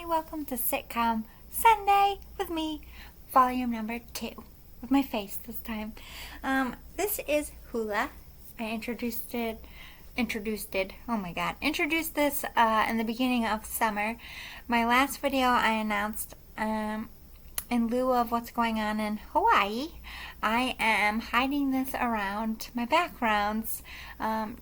welcome to Sitcom Sunday with me, volume number 2, with my face this time. This is Hula. I introduced this in the beginning of summer. My last video I announced, in lieu of what's going on in Hawaii, I am hiding this around my backgrounds,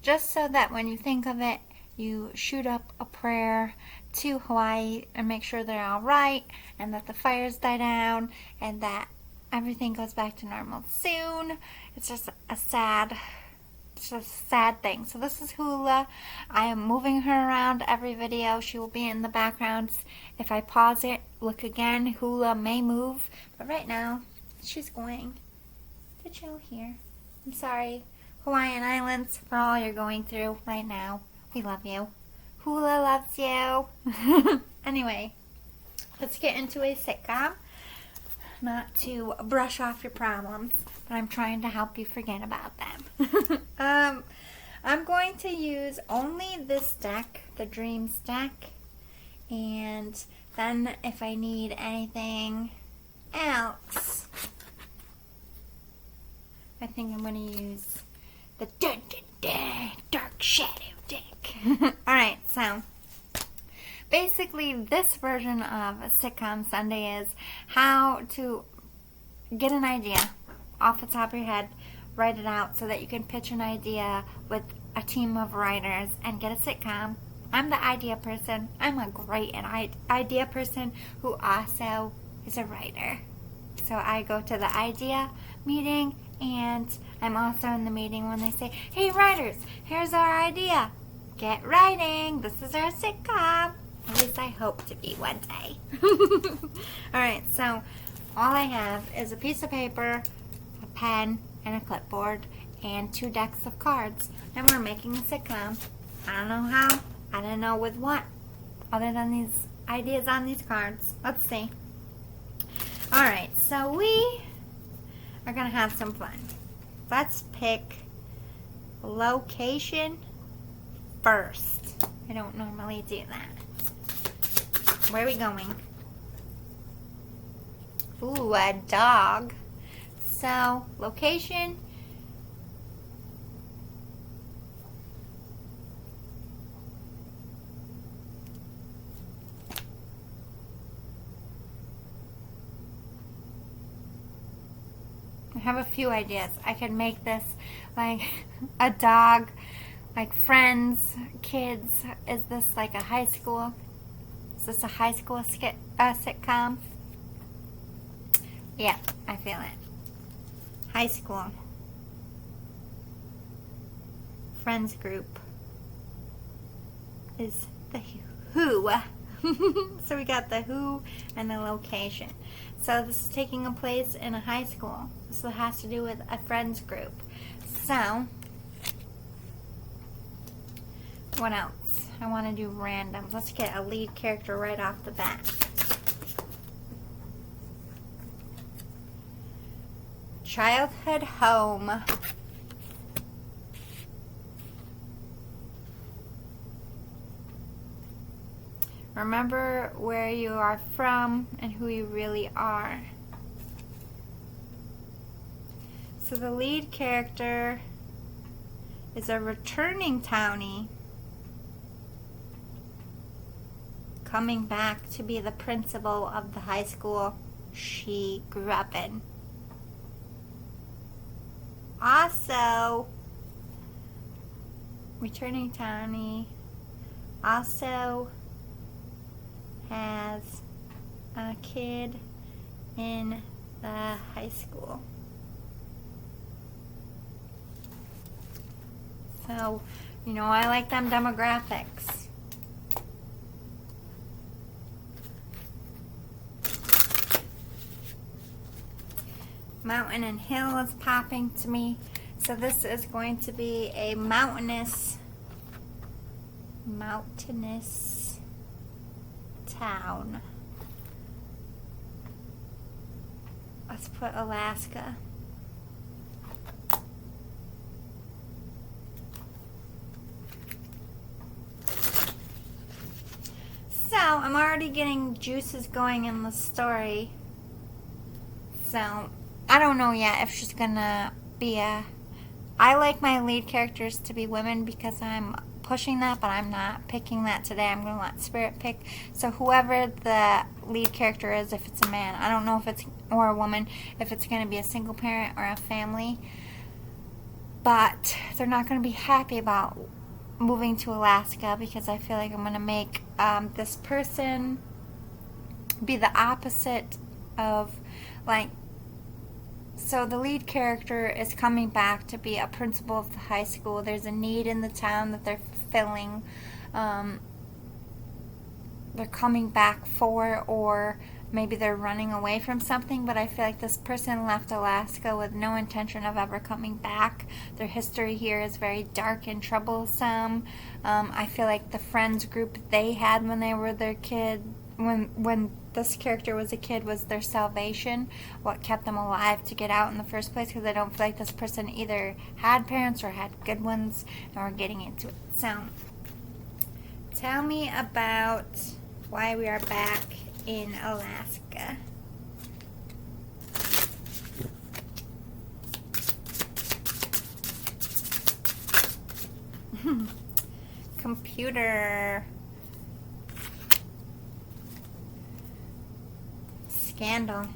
just so that when you think of it, you shoot up a prayer to Hawaii and make sure they're all right and that the fires die down and that everything goes back to normal soon. It's just a sad thing. So this is Hula. I am moving her around every video. She will be in the backgrounds. If I pause it, look again, Hula may move. But right now, she's going to chill here. I'm sorry, Hawaiian Islands, for all you're going through right now. We love you. Hula loves you. Anyway, let's get into a sitcom. Not to brush off your problems, but I'm trying to help you forget about them. I'm going to use only this deck, the Dreams deck, and then if I need anything else, I think I'm going to use the Dark Shadow deck. Alright, so basically this version of Sitcom Sunday is how to get an idea off the top of your head, write it out so that you can pitch an idea with a team of writers and get a sitcom. I'm the idea person. I'm a great idea person who also is a writer. So I go to the idea meeting, and I'm also in the meeting when they say, hey writers, here's our idea. Get writing. This is our sitcom. At least I hope to be one day. Alright, so all I have is a piece of paper, a pen, and a clipboard, and 2 decks of cards. And we're making a sitcom. I don't know how. I don't know with what. Other than these ideas on these cards. Let's see. Alright, so we are going to have some fun. Let's pick a location first. I don't normally do that. Where are we going? Ooh, a dog. So, location. I have a few ideas. I could make this like a dog, like Friends, kids. Is this like a high school? Is this a high school sitcom? Yeah, I feel it. High school. Friends group is the who. So we got the who and the location. So this is taking a place in a high school. So it has to do with a friends group. So, what else? I want to do random. Let's get a lead character right off the bat. Childhood home. Remember where you are from and who you really are. So the lead character is a returning townie coming back to be the principal of the high school she grew up in. Also, returning townie also has a kid in the high school. So, you know, I like them demographics. Mountain and hill is popping to me. So this is going to be a mountainous town. Let's put Alaska. So Well, I'm already getting juices going in the story. So, I don't know yet if she's gonna be a... I like my lead characters to be women because I'm pushing that, but I'm not picking that today. I'm going to let Spirit pick. So whoever the lead character is, if it's a man, I don't know if it's, or a woman, if it's going to be a single parent or a family. But they're not going to be happy about moving to Alaska because I feel like I'm going to make this person be the opposite of, like, so the lead character is coming back to be a principal of the high school. There's a need in the town that they're fulfilling. They're coming back for, or maybe they're running away from something, but I feel like this person left Alaska with no intention of ever coming back. Their history here is very dark and troublesome. I feel like the friends group they had when they were their kid, when this character was a kid, was their salvation, what kept them alive to get out in the first place, because I don't feel like this person either had parents or had good ones, and we're getting into it. So, tell me about why we are back in Alaska. Computer. Scandal.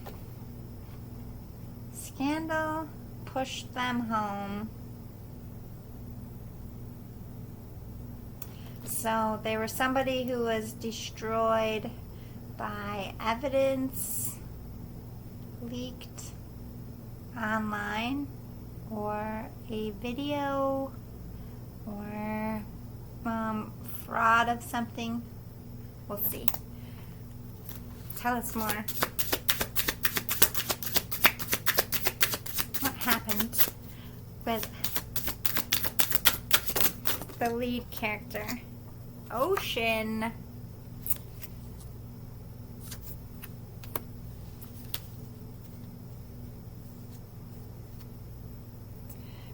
Scandal pushed them home. So they were somebody who was destroyed by evidence leaked online, or a video, or fraud of something. We'll see. Tell us more. What happened with the lead character? Ocean.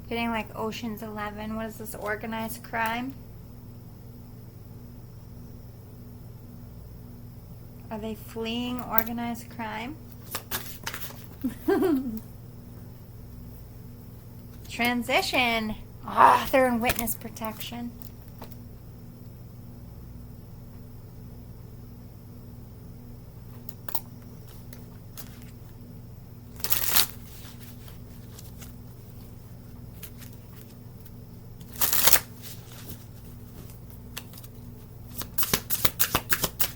Getting like Ocean's 11. What is this, organized crime? Are they fleeing organized crime? Transition. Ah, they're in witness protection.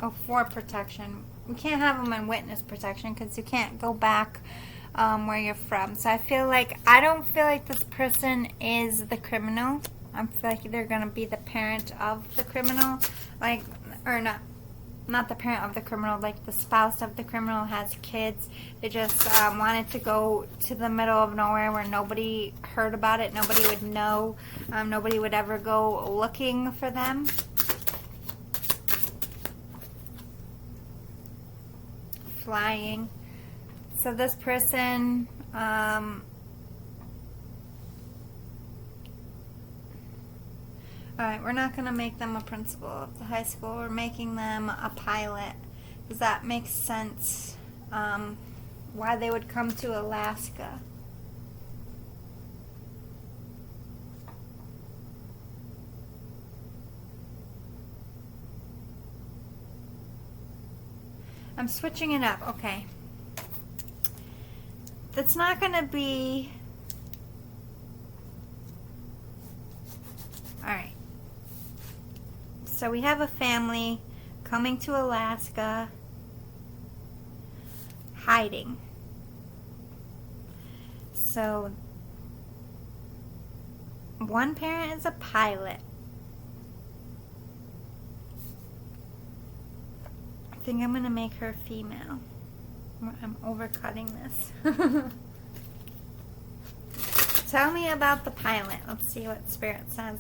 Oh, for protection. We can't have them in witness protection because you can't go back where you're from. So I don't feel like this person is the criminal. I feel like they're going to be the parent of the criminal. Like, or not the parent of the criminal, like the spouse of the criminal has kids. They just wanted to go to the middle of nowhere where nobody heard about it. Nobody would know. Nobody would ever go looking for them. Flying. So this person alright, we're not going to make them a principal of the high school. We're making them a pilot. Does that make sense? Why they would come to Alaska. I'm switching it up. Okay. That's not going to be... Alright. So we have a family coming to Alaska, hiding. So one parent is a pilot. I think I'm going to make her female. I'm overcutting this. Tell me about the pilot. Let's see what Spirit says.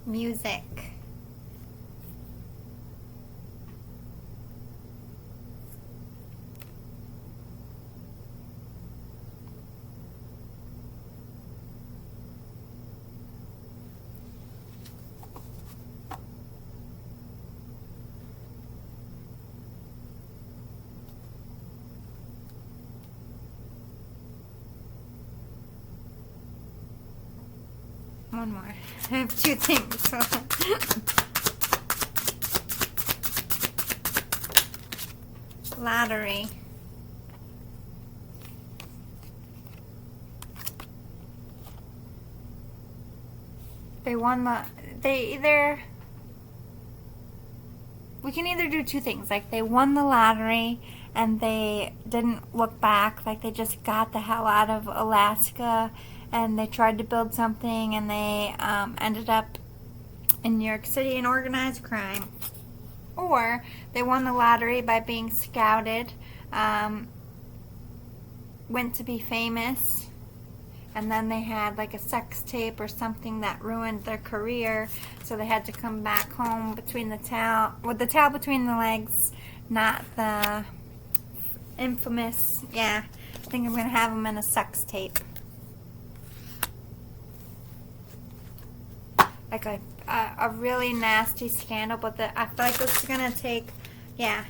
Music. one more. I have two things. Lottery. They won the... We can either do two things. Like, they won the lottery and they didn't look back. Like, they just got the hell out of Alaska and they tried to build something and they ended up in New York City in organized crime. Or they won the lottery by being scouted, went to be famous, and then they had like a sex tape or something that ruined their career, so they had to come back home between the towel, with the towel between the legs, not the infamous, yeah, I think I'm going to have them in a sex tape. Like a really nasty scandal, but I feel like this is going to take, yeah.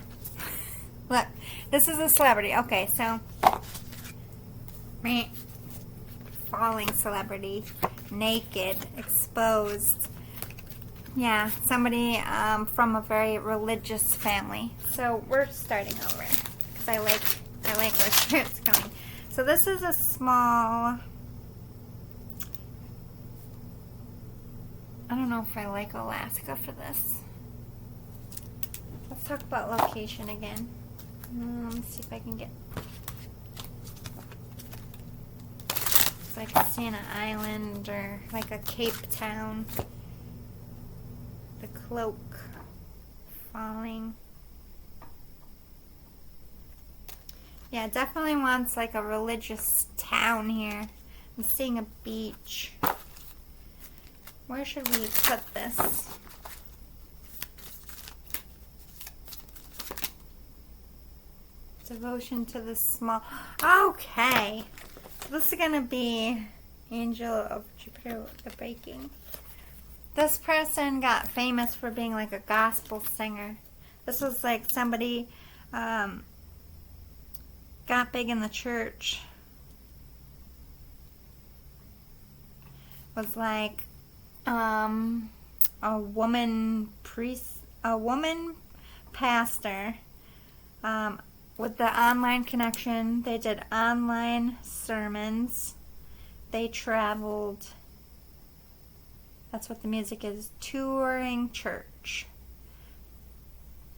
Look, this is a celebrity. Okay, so, falling celebrity, naked, exposed. Yeah, somebody from a very religious family. So we're starting over because I like where it's going. So this is a small. I don't know if I like Alaska for this. Let's talk about location again. Let's see if I can get. It's like a Santa Island or like a Cape Town. The cloak falling. Yeah, definitely wants like a religious town here. I'm seeing a beach. Where should we put this? Devotion to the small. Okay. This is going to be Angel of Jupiter, the Breaking. This person got famous for being like a gospel singer. This was like somebody got big in the church. Was like a woman pastor with the online connection. They did online sermons. They traveled. That's what the music is. Touring church.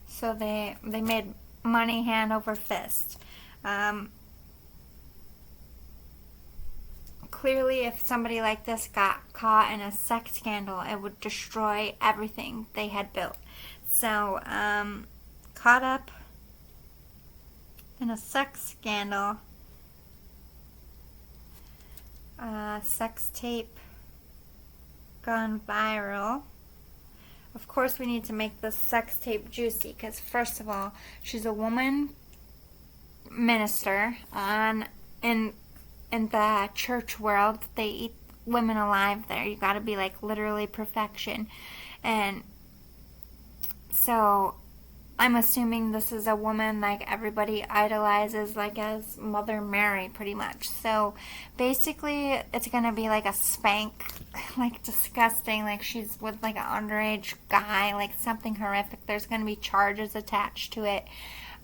So they made money hand over fist. Clearly, if somebody like this got caught in a sex scandal, it would destroy everything they had built. So, caught up in a sex scandal, sex tape gone viral. Of course, we need to make this sex tape juicy because, first of all, she's a woman minister in the church world. They eat women alive there. You got to be like literally perfection. And so I'm assuming this is a woman like everybody idolizes, like as Mother Mary pretty much. So basically it's going to be like a spank, like disgusting, like she's with like an underage guy, like something horrific. There's going to be charges attached to it.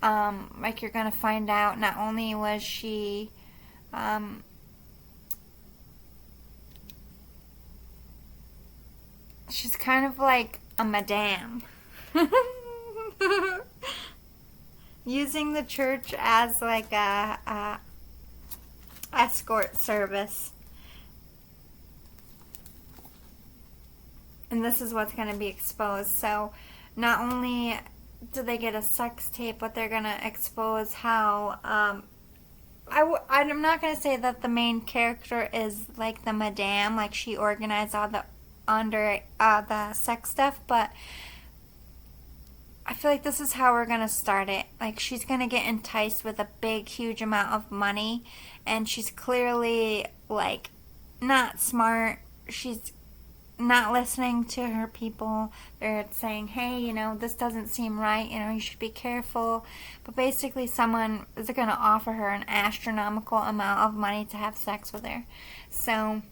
Like you're going to find out not only was she she's kind of like a madame. Using the church as like a escort service. And this is what's going to be exposed. So not only do they get a sex tape, but they're going to expose how I'm not going to say that the main character is like the madame, like she organized all the the sex stuff, but I feel like this is how we're going to start it. Like, she's going to get enticed with a big, huge amount of money, and she's clearly, like, not smart. She's not listening to her people. They're saying, hey, you know, this doesn't seem right, you know, you should be careful. But basically someone is going to offer her an astronomical amount of money to have sex with her. So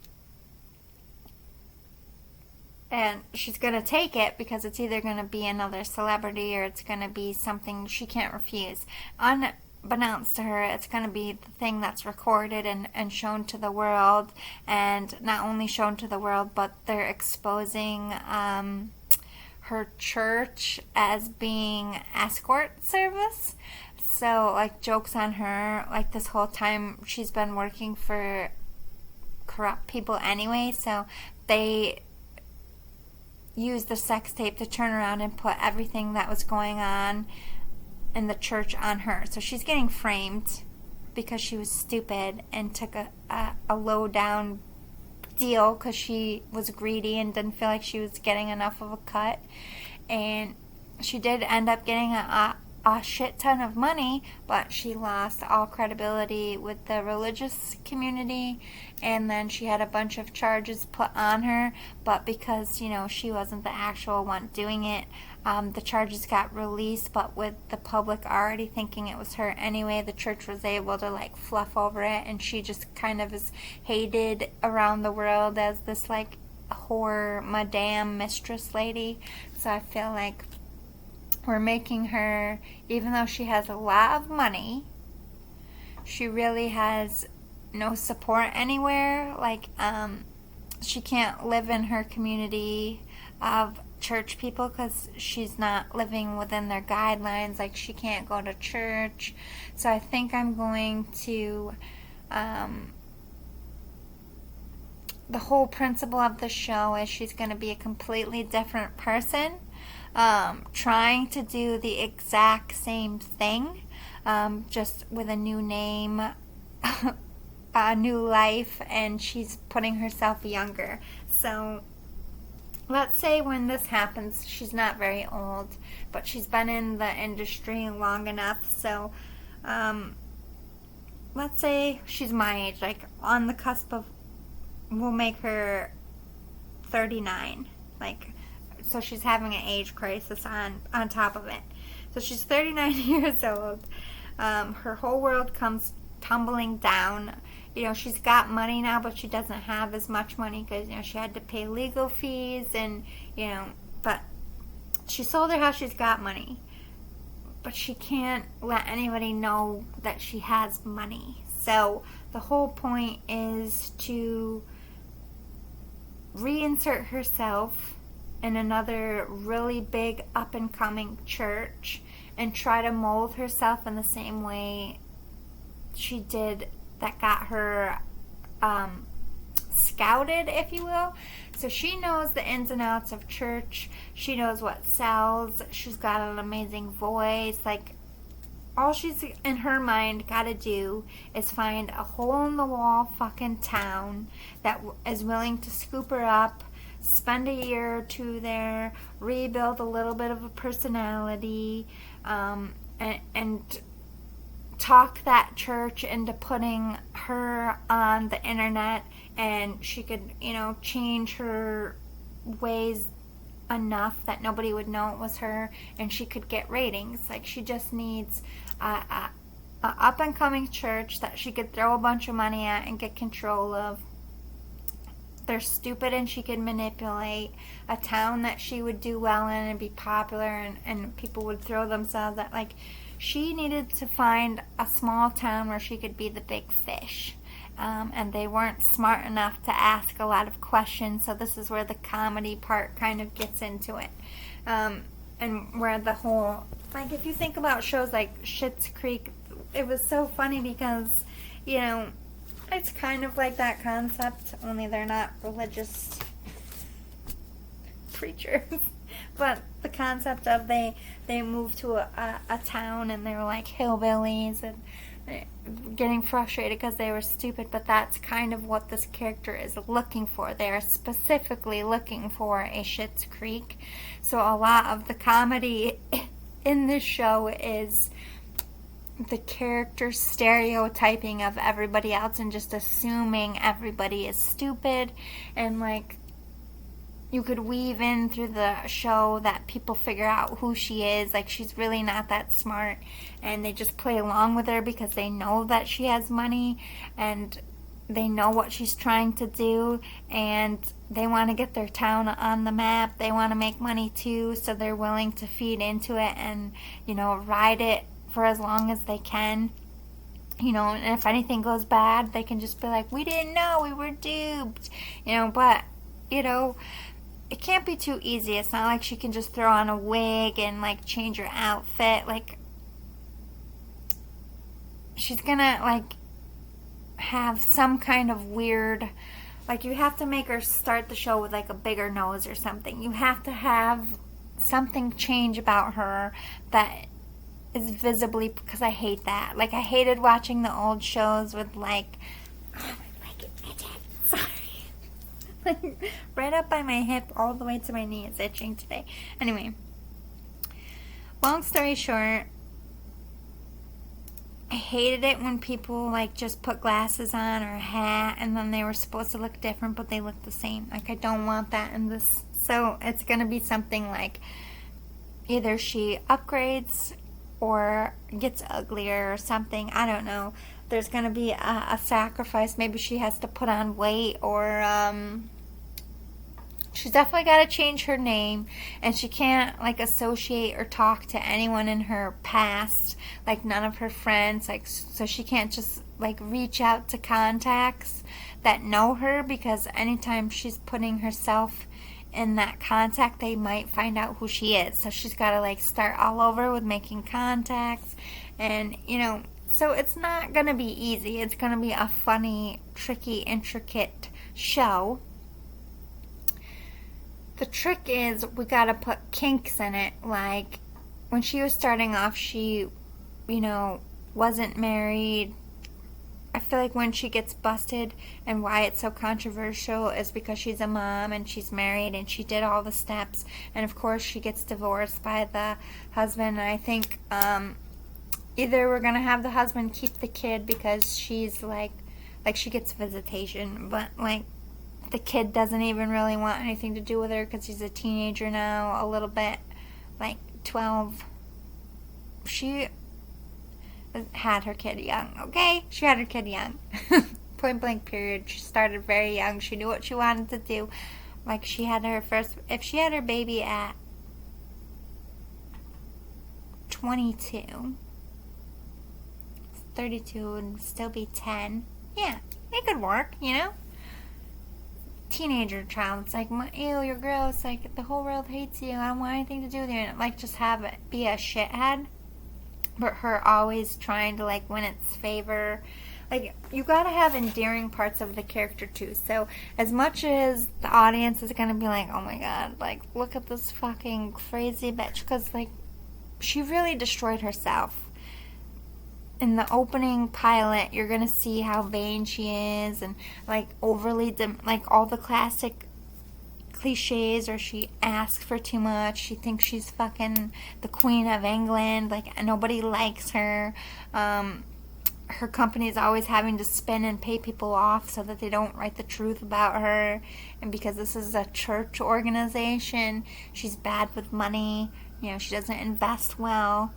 And she's going to take it because it's either going to be another celebrity or it's going to be something she can't refuse. Unbeknownst to her, it's going to be the thing that's recorded and shown to the world. And not only shown to the world, but they're exposing her church as being escort service. So, like, joke's on her. Like, this whole time she's been working for corrupt people anyway. So they used the sex tape to turn around and put everything that was going on in the church on her. So she's getting framed because she was stupid and took a low down deal because she was greedy and didn't feel like she was getting enough of a cut. And she did end up getting a shit ton of money, but she lost all credibility with the religious community, and then she had a bunch of charges put on her, but because, you know, she wasn't the actual one doing it, the charges got released, but with the public already thinking it was her anyway, the church was able to, like, fluff over it, and she just kind of is hated around the world as this, like, whore, madame, mistress lady. So I feel like we're making her, even though she has a lot of money, she really has no support anywhere. Like, she can't live in her community of church people because she's not living within their guidelines. Like, she can't go to church. So I think I'm going to, the whole principle of the show is she's going to be a completely different person, trying to do the exact same thing, just with a new name, a new life, and she's putting herself younger. So let's say when this happens, she's not very old, but she's been in the industry long enough. So let's say she's my age, like on the cusp of, we'll make her 39, like, so she's having an age crisis on top of it. So she's 39 years old. Her whole world comes tumbling down. You know, she's got money now, but she doesn't have as much money because, you know, she had to pay legal fees and, you know, but she sold her house, she's got money. But she can't let anybody know that she has money. So the whole point is to reinsert herself in another really big up-and-coming church and try to mold herself in the same way she did that got her scouted, if you will. So she knows the ins and outs of church. She knows what sells. She's got an amazing voice. Like, all she's in her mind got to do is find a hole-in-the-wall fucking town that is willing to scoop her up, spend a year or two there, rebuild a little bit of a personality, and talk that church into putting her on the internet, and she could, you know, change her ways enough that nobody would know it was her, and she could get ratings. Like, she just needs a up-and-coming church that she could throw a bunch of money at and get control of. They're stupid and she could manipulate. A town that she would do well in and be popular, and people would throw themselves at. Like, she needed to find a small town where she could be the big fish. And they weren't smart enough to ask a lot of questions, so this is where the comedy part kind of gets into it. And where the whole, like, if you think about shows like Schitt's Creek, it was so funny because, you know, it's kind of like that concept, only they're not religious preachers. But the concept of they moved to a town and they were like hillbillies and getting frustrated because they were stupid, but that's kind of what this character is looking for. They are specifically looking for a Schitt's Creek. So a lot of the comedy in this show is the character stereotyping of everybody else and just assuming everybody is stupid, and like you could weave in through the show that people figure out who she is. Like, she's really not that smart, and they just play along with her because they know that she has money. And they know what she's trying to do, and they want to get their town on the map. They want to make money too, so they're willing to feed into it and, ride it for as long as they can. And if anything goes bad, they can just be like, we didn't know, we were duped. But, it can't be too easy. It's not like she can just throw on a wig and, change her outfit. She's gonna, have some kind of weird, you have to make her start the show with, a bigger nose or something. You have to have something change about her that is visibly, because I hate that. I hated watching the old shows with, oh, my leg is itching. Sorry. Right up by my hip, all the way to my knee is itching today. Anyway, long story short, I hated it when people, just put glasses on or a hat, and then they were supposed to look different, but they look the same. I don't want that in this. So it's going to be something either she upgrades or gets uglier or something. I don't know. There's going to be a sacrifice. Maybe she has to put on weight, or she's definitely got to change her name, and she can't associate or talk to anyone in her past, none of her friends, so she can't just reach out to contacts that know her, because anytime she's putting herself in that contact, they might find out who she is. So she's got to start all over with making contacts, and so it's not gonna be easy. It's gonna be a funny, tricky, intricate show. The trick is we gotta put kinks in it. When she was starting off, she, wasn't married. I feel when she gets busted, and why it's so controversial is because she's a mom and she's married and she did all the steps, and of course she gets divorced by the husband. And I think either we're gonna have the husband keep the kid because she's she gets visitation, but the kid doesn't even really want anything to do with her because he's a teenager now, a little bit, 12. She had her kid young, okay? She had her kid young. Point blank period. She started very young. She knew what she wanted to do. She had her first, if she had her baby at 22, 32 would still be 10. Yeah, it could work, Teenager child. It's ew, you're gross. The whole world hates you. I don't want anything to do with you. And just have it be a shithead. But her always trying to win its favor. You gotta have endearing parts of the character too. So as much as the audience is gonna be oh my god, look at this fucking crazy bitch, because she really destroyed herself. In the opening pilot, you're gonna see how vain she is, and overly all the classic cliches, or she asks for too much. She thinks she's fucking the Queen of England. Nobody likes her. Her company is always having to spin and pay people off so that they don't write the truth about her. And because this is a church organization, she's bad with money. She doesn't invest well.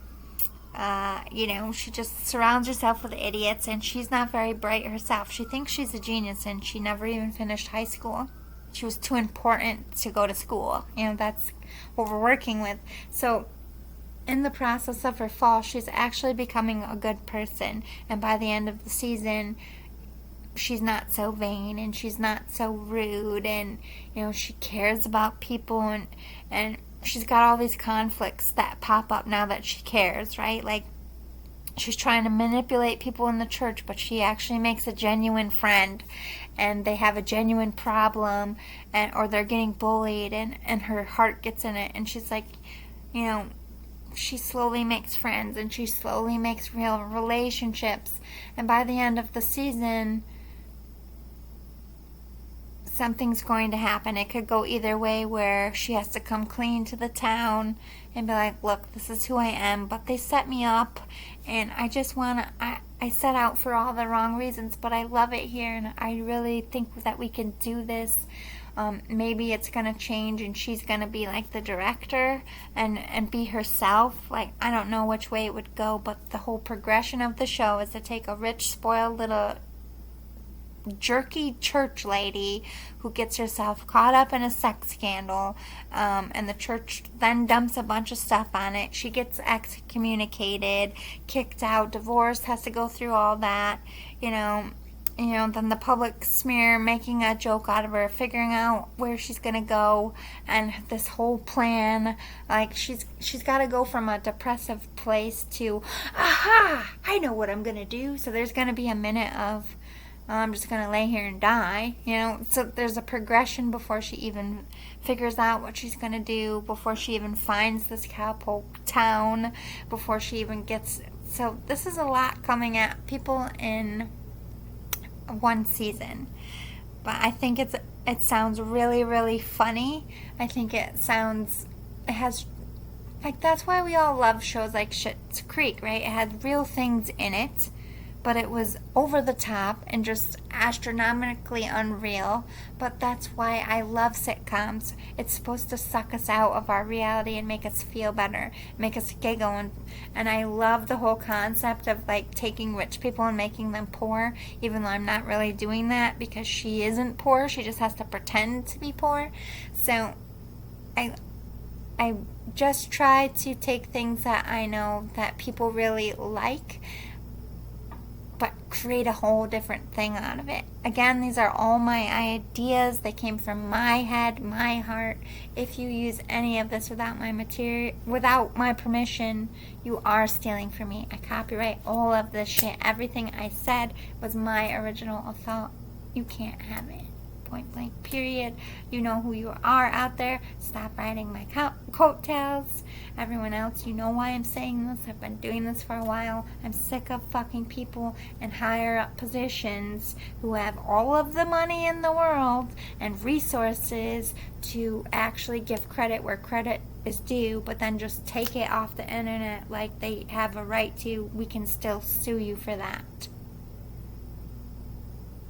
She just surrounds herself with idiots, and she's not very bright herself. She thinks she's a genius, and she never even finished high school. She was too important to go to school. That's what we're working with. So in the process of her fall, she's actually becoming a good person, and by the end of the season, she's not so vain, and she's not so rude, and she cares about people, and she's got all these conflicts that pop up now that she cares, right? She's trying to manipulate people in the church, but she actually makes a genuine friend, and they have a genuine problem, or they're getting bullied, and her heart gets in it, and she's she slowly makes friends, and she slowly makes real relationships, and by the end of the season, something's going to happen. It could go either way, where she has to come clean to the town and be look, this is who I am, but they set me up, and I just I set out for all the wrong reasons, but I love it here, and I really think that we can do this. Maybe it's going to change, and she's going to be the director and be herself. I don't know which way it would go, but the whole progression of the show is to take a rich, spoiled little jerky church lady who gets herself caught up in a sex scandal, and the church then dumps a bunch of stuff on it. She gets excommunicated, kicked out, divorced, has to go through all that, then the public smear making a joke out of her, figuring out where she's gonna go, and this whole plan, like she's got to go from a depressive place to, aha, I know what I'm gonna do. So there's gonna be a minute of, I'm just gonna lay here and die, so there's a progression before she even figures out what she's gonna do, before she even finds this cowpoke town, before she even gets, so this is a lot coming at people in one season. But I think it sounds really, really funny. I think it has, like, that's why we all love shows like Schitt's Creek, right? It had real things in it, but it was over the top and just astronomically unreal. But that's why I love sitcoms. It's supposed to suck us out of our reality and make us feel better, make us giggle, and I love the whole concept of like taking rich people and making them poor, even though I'm not really doing that because she isn't poor, she just has to pretend to be poor. So I just try to take things that I know that people really like, but create a whole different thing out of it. Again, these are all my ideas. They came from my head, my heart. If you use any of this without my permission, you are stealing from me. I copyright all of this shit. Everything I said was my original thought. You can't have it. Point blank, period. You know who you are out there. Stop riding my coattails. Everyone else, you know why I'm saying this. I've been doing this for a while. I'm sick of fucking people in higher up positions who have all of the money in the world and resources to actually give credit where credit is due, but then just take it off the internet like they have a right to. We can still sue you for that.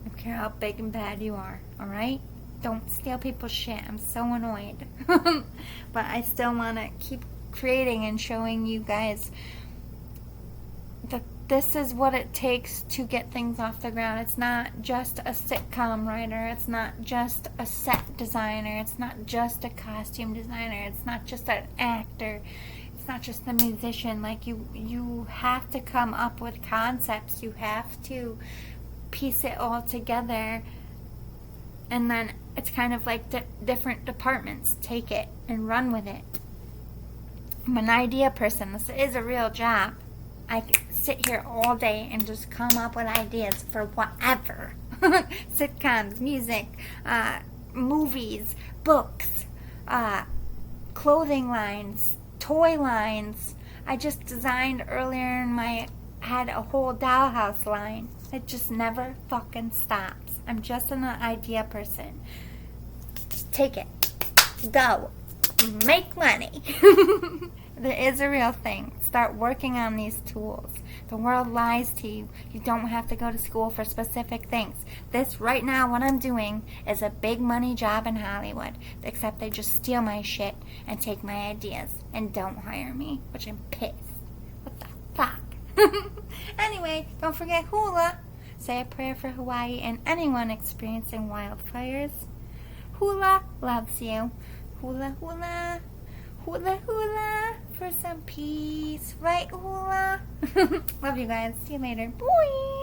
I don't care how big and bad you are, alright? Don't steal people's shit. I'm so annoyed. But I still want to keep creating and showing you guys that this is what it takes to get things off the ground. It's not just a sitcom writer. It's not just a set designer. It's not just a costume designer. It's not just an actor. It's not just a musician. Like, you have to come up with concepts. You have to piece it all together, and then it's kind of like different departments take it and run with it. I'm an idea person. This is a real job. I could sit here all day and just come up with ideas for whatever. Sitcoms, music, movies, books, clothing lines, toy lines. I just designed earlier in my head a whole dollhouse line. It just never fucking stops. I'm just an idea person. Just take it. Go. Make money. There is a real thing. Start working on these tools. The world lies to you. You don't have to go to school for specific things. This right now, what I'm doing, is a big money job in Hollywood. Except they just steal my shit and take my ideas and don't hire me, which I'm pissed. What the fuck? Anyway, don't forget Hula. Say a prayer for Hawaii and anyone experiencing wildfires. Hula loves you. Hula, hula. Hula, hula. For some peace. Right, Hula? Love you guys. See you later. Bye.